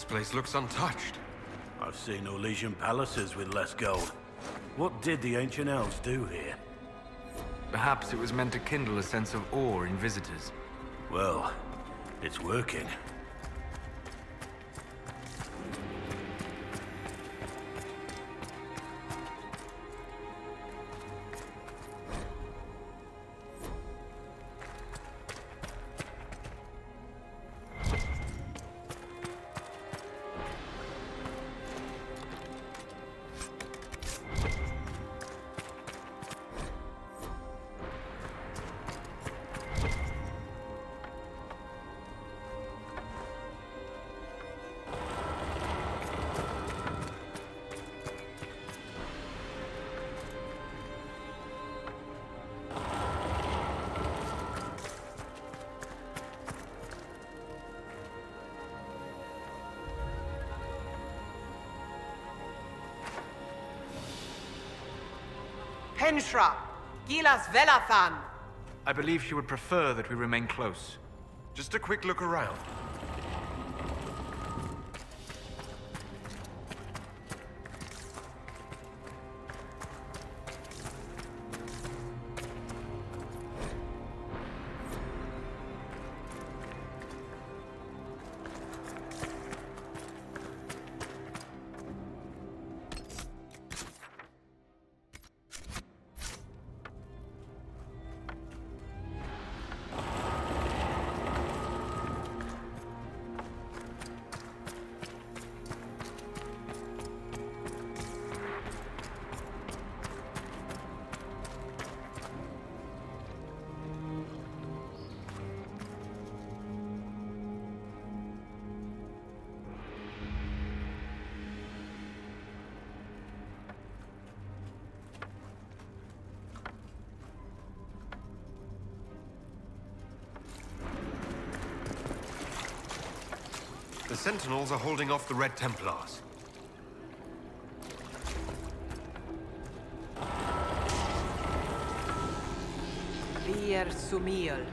place looks untouched. I've seen Orlesian palaces with less gold. What did the ancient elves do here? Perhaps it was meant to kindle a sense of awe in visitors. Well, it's working. Penshra, Ky'lar's Velathan. I believe she would prefer that we remain close. Just a quick look around. The Sentinels are holding off the Red Templars. Vir Sumiel.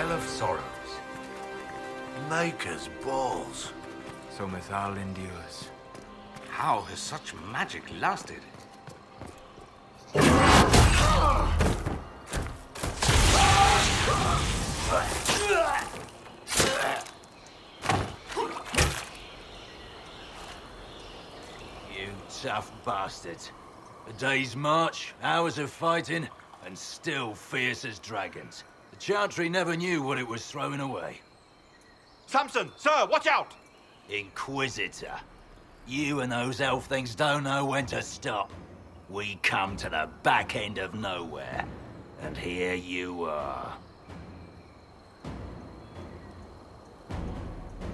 Well of Sorrows. Maker's balls. So Mythal endures. How has such magic lasted? You tough bastards. A day's march, hours of fighting, and still fierce as dragons. The Chantry never knew what it was throwing away. Samson, sir, watch out! Inquisitor. You and those elf things don't know when to stop. We come to the back end of nowhere, and here you are.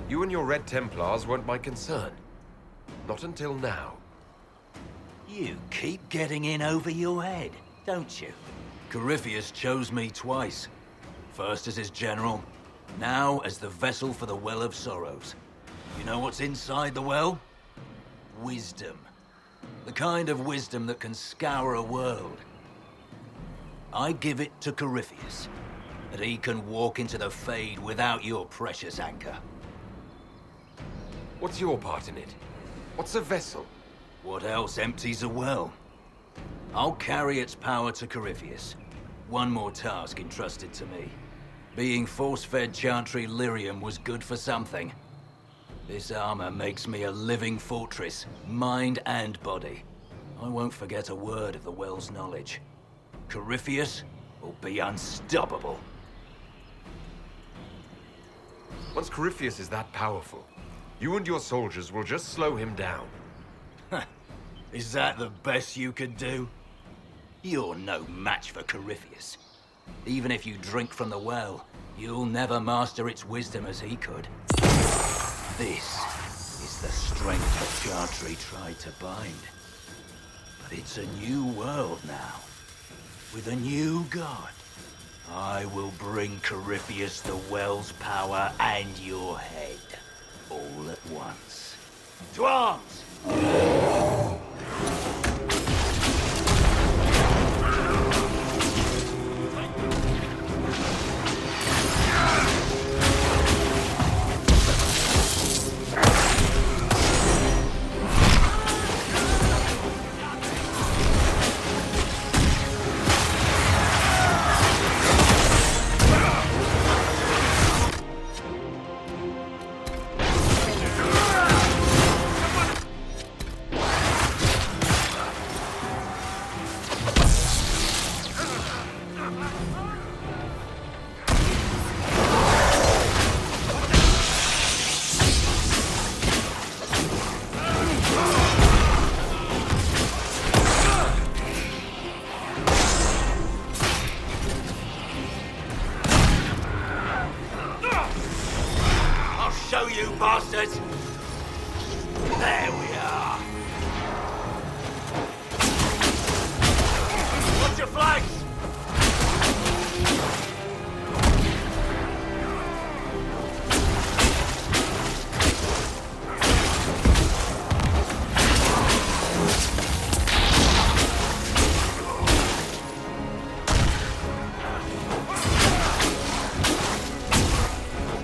You and your Red Templars weren't my concern. Not until now. You keep getting in over your head, don't you? Corypheus chose me twice. First as his general, now as the vessel for the Well of Sorrows. You know what's inside the well? Wisdom. The kind of wisdom that can scour a world. I give it to Corypheus, that he can walk into the Fade without your precious anchor. What's your part in it? What's a vessel? What else empties a well? I'll carry its power to Corypheus. One more task entrusted to me. Being force-fed Chantry lyrium was good for something. This armor makes me a living fortress, mind and body. I won't forget a word of the well's knowledge. Corypheus will be unstoppable. Once Corypheus is that powerful, you and your soldiers will just slow him down. Is that the best you could do? You're no match for Corypheus. Even if you drink from the well, you'll never master its wisdom as he could. This is the strength the Chantry tried to bind. But it's a new world now, with a new god. I will bring Corypheus the well's power and your head, all at once. To arms! Show you bastards! There we are! Watch your flanks!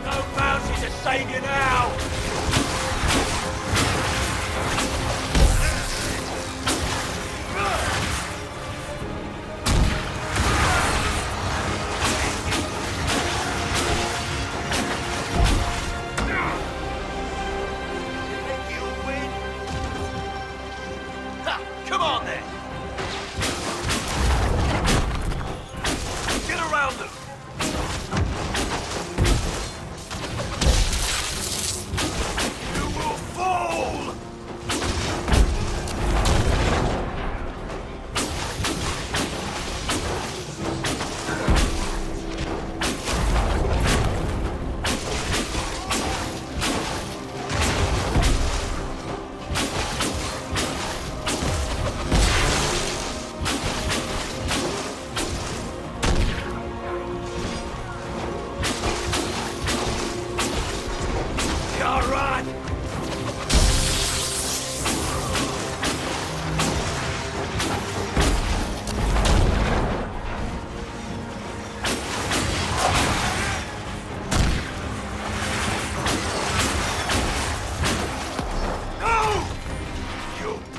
No bounty to save you now!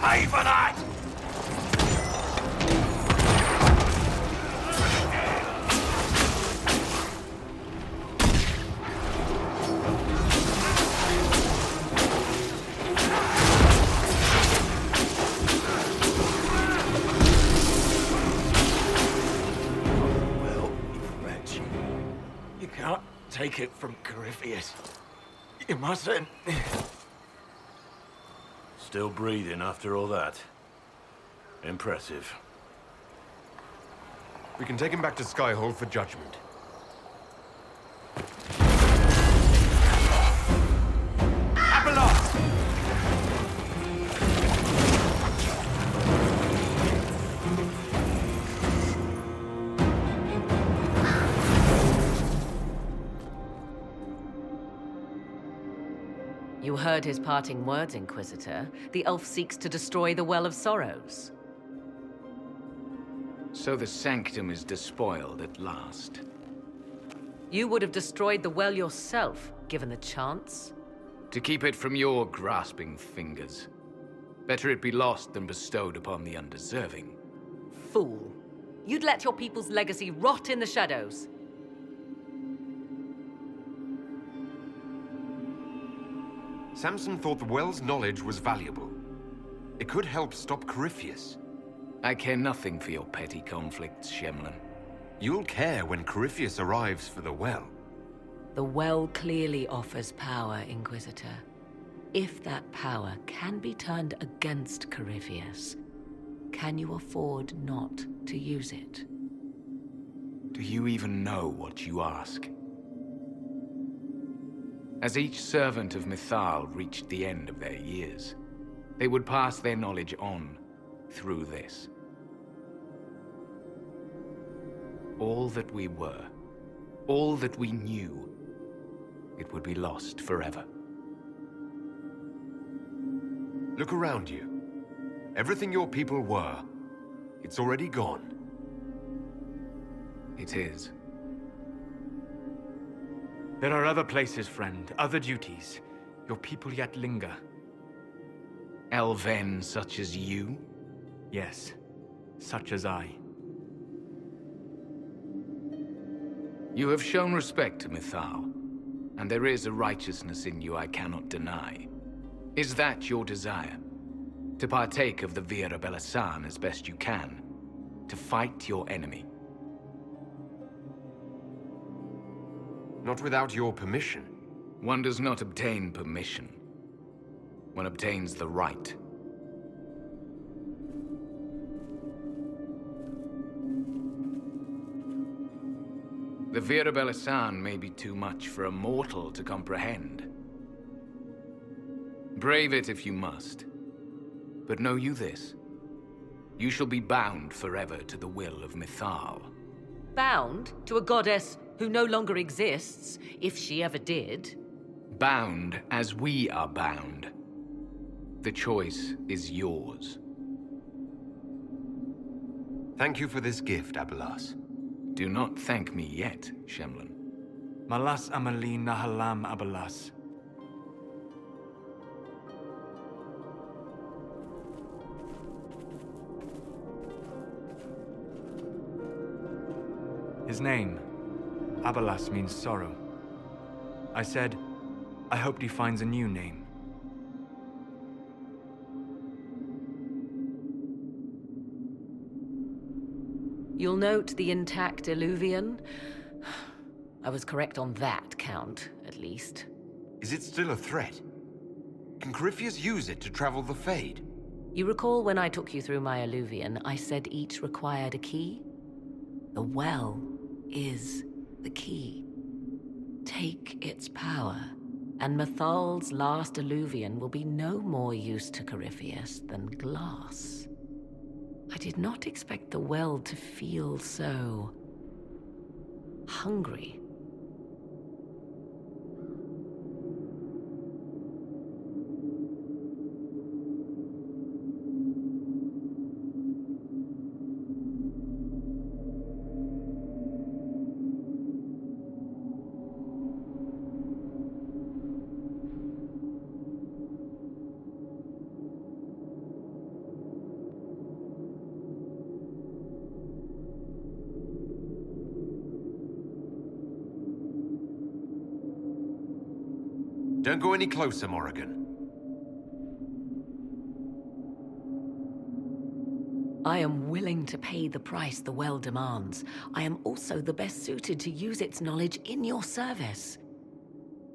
pay for that! Well, you wretch. You can't take it from Corypheus. You mustn't. Still breathing after all that. Impressive. We can take him back to Skyhold for judgment. Abelos! You heard his parting words, Inquisitor. The elf seeks to destroy the Well of Sorrows. So the Sanctum is despoiled at last. You would have destroyed the well yourself, given the chance. To keep it from your grasping fingers. Better it be lost than bestowed upon the undeserving. Fool. You'd let your people's legacy rot in the shadows. Samson thought the well's knowledge was valuable. It could help stop Corypheus. I care nothing for your petty conflicts, Shemlin. You'll care when Corypheus arrives for the well. The well clearly offers power, Inquisitor. If that power can be turned against Corypheus, can you afford not to use it? Do you even know what you ask? As each servant of Mythal reached the end of their years, they would pass their knowledge on through this. All that we were, all that we knew, it would be lost forever. Look around you. Everything your people were, it's already gone. It is. There are other places, friend, other duties. Your people yet linger. Elven such as you? Yes, such as I. You have shown respect to Mythal, and there is a righteousness in you I cannot deny. Is that your desire? To partake of the Vira Belasan as best you can? To fight your enemy? Not without your permission. One does not obtain permission. One obtains the right. The Vira Belasan may be too much for a mortal to comprehend. Brave it if you must. But know you this. You shall be bound forever to the will of Mythal. Bound to a goddess who no longer exists, if she ever did. Bound as we are bound. The choice is yours. Thank you for this gift, Abelas. Do not thank me yet, Shemlin. Malas amali nahalam abalas. His name, Abalas, means sorrow. I said, I hoped he finds a new name. You'll note the intact Illuvian. I was correct on that count, at least. Is it still a threat? Can Corypheus use it to travel the Fade? You recall when I took you through my Illuvian, I said each required a key? The well is the key. Take its power, and Mythal's last Illuvian will be no more use to Corypheus than glass. I did not expect the well to feel so hungry. Don't go any closer, Morrigan. I am willing to pay the price the well demands. I am also the best suited to use its knowledge in your service.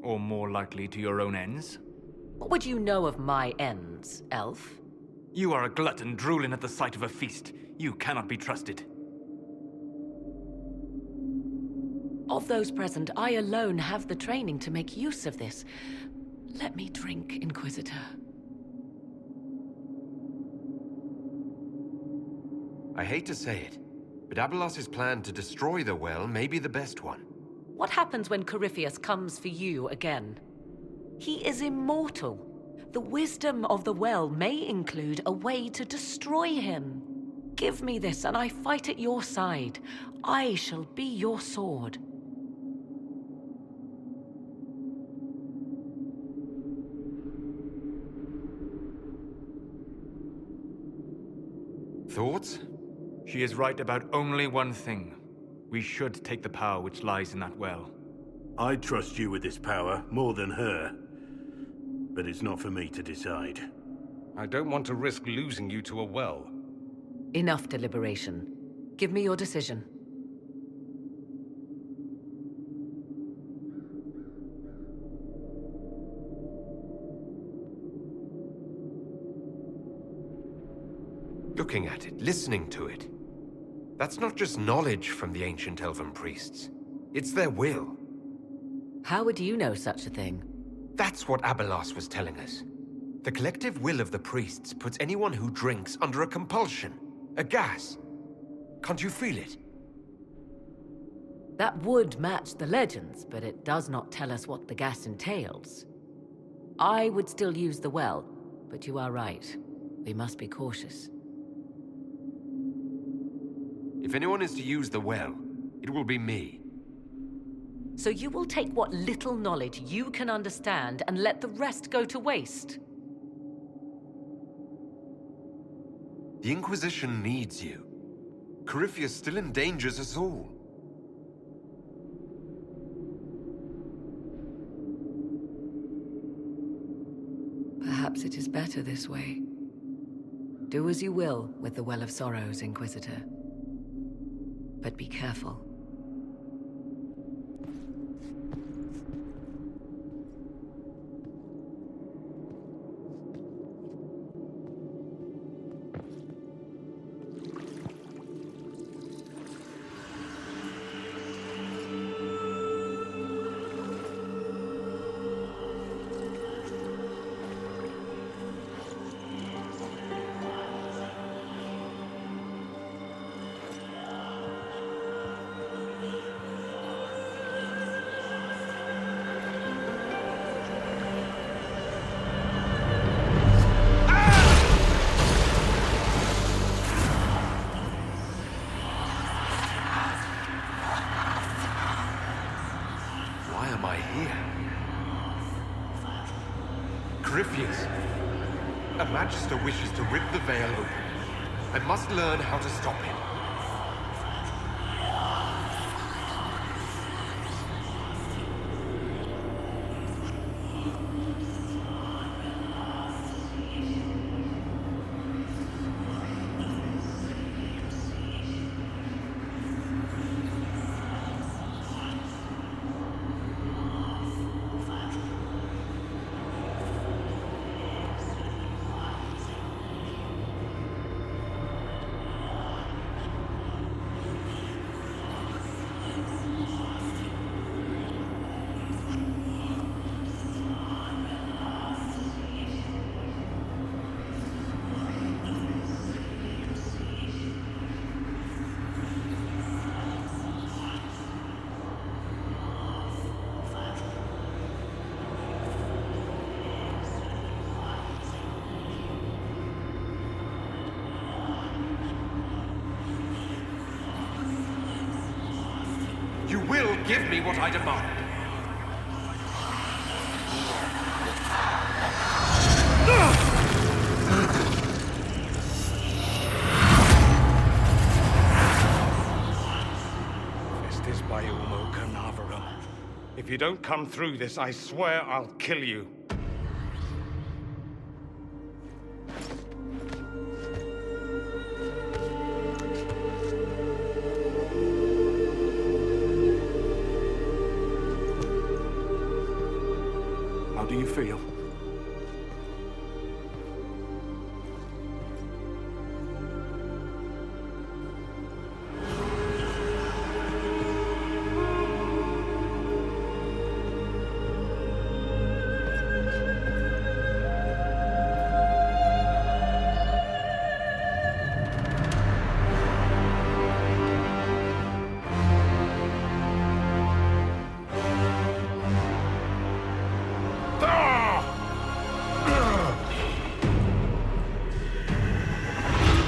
Or more likely to your own ends? What would you know of my ends, elf? You are a glutton drooling at the sight of a feast. You cannot be trusted. Of those present, I alone have the training to make use of this. Let me drink, Inquisitor. I hate to say it, but Abelas's plan to destroy the well may be the best one. What happens when Corypheus comes for you again? He is immortal. The wisdom of the well may include a way to destroy him. Give me this, and I fight at your side. I shall be your sword. Thoughts? She is right about only one thing. We should take the power which lies in that well. I trust you with this power more than her. But it's not for me to decide. I don't want to risk losing you to a well. Enough deliberation. Give me your decision. Looking at it, listening to it. That's not just knowledge from the ancient elven priests. It's their will. How would you know such a thing? That's what Abelas was telling us. The collective will of the priests puts anyone who drinks under a compulsion, a gas. Can't you feel it? That would match the legends, but it does not tell us what the gas entails. I would still use the well, but you are right. We must be cautious. If anyone is to use the well, it will be me. So you will take what little knowledge you can understand and let the rest go to waste? The Inquisition needs you. Corypheus still endangers us all. Perhaps it is better this way. Do as you will with the Well of Sorrows, Inquisitor. But be careful. Why am I here? Corypheus! A Magister wishes to rip the veil open. I must learn how to stop him. You will give me what I demand. Estes by Umo Carnavarum. If If you don't come through this, I swear I'll kill you. How do you feel?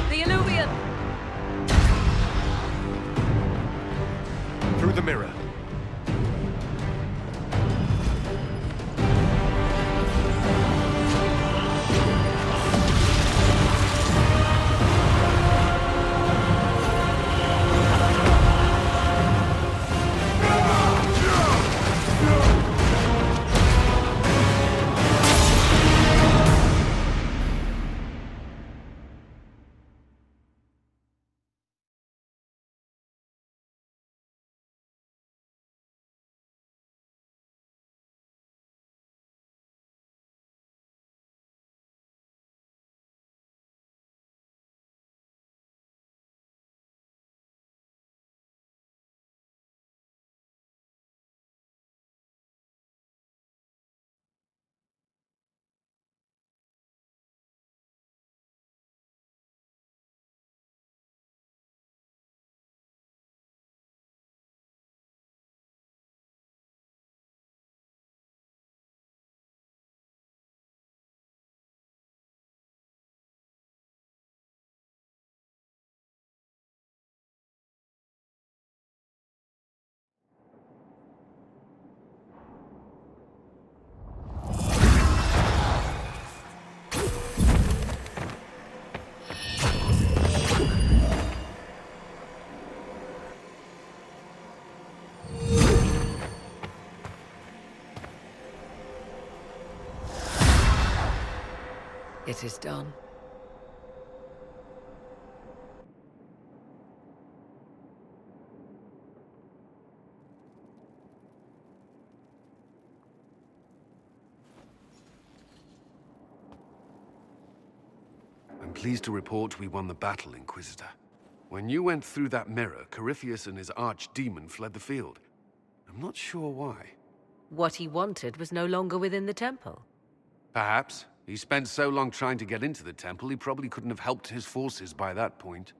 The Illuvian! Through the mirror. It is done. I'm pleased to report we won the battle, Inquisitor. When you went through that mirror, Corypheus and his archdemon fled the field. I'm not sure why. What he wanted was no longer within the temple. Perhaps. He spent so long trying to get into the temple, he probably couldn't have helped his forces by that point.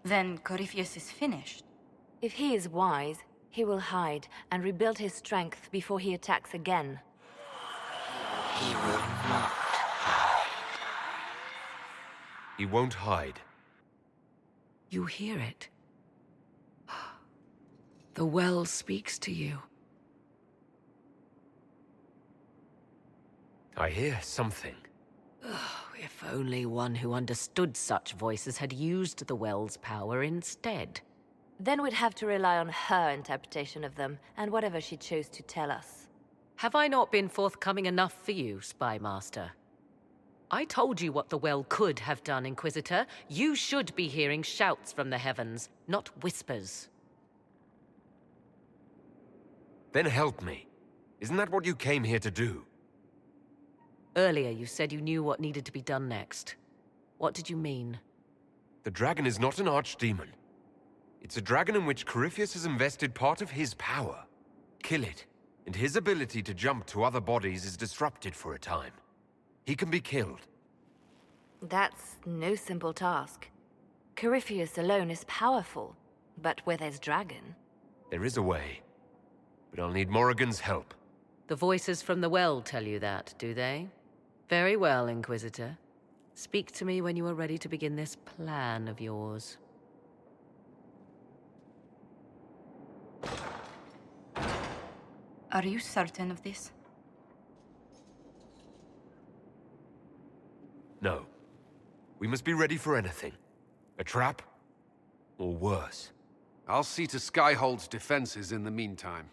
Then Corypheus is finished. If he is wise, he will hide and rebuild his strength before he attacks again. He will not hide. He won't hide. You hear it. The well speaks to you. I hear something. If only one who understood such voices had used the well's power instead. Then we'd have to rely on her interpretation of them, and whatever she chose to tell us. Have I not been forthcoming enough for you, Spy Master? I told you what the well could have done, Inquisitor. You should be hearing shouts from the heavens, not whispers. Then help me. Isn't that what you came here to do? Earlier you said you knew what needed to be done next. What did you mean? The dragon is not an archdemon. It's a dragon in which Corypheus has invested part of his power. Kill it, and his ability to jump to other bodies is disrupted for a time. He can be killed. That's no simple task. Corypheus alone is powerful, but where there's dragon... There is a way, but I'll need Morrigan's help. The voices from the well tell you that, do they? Very well, Inquisitor. Speak to me when you are ready to begin this plan of yours. Are you certain of this? No. We must be ready for anything. A trap, or worse. I'll see to Skyhold's defenses in the meantime.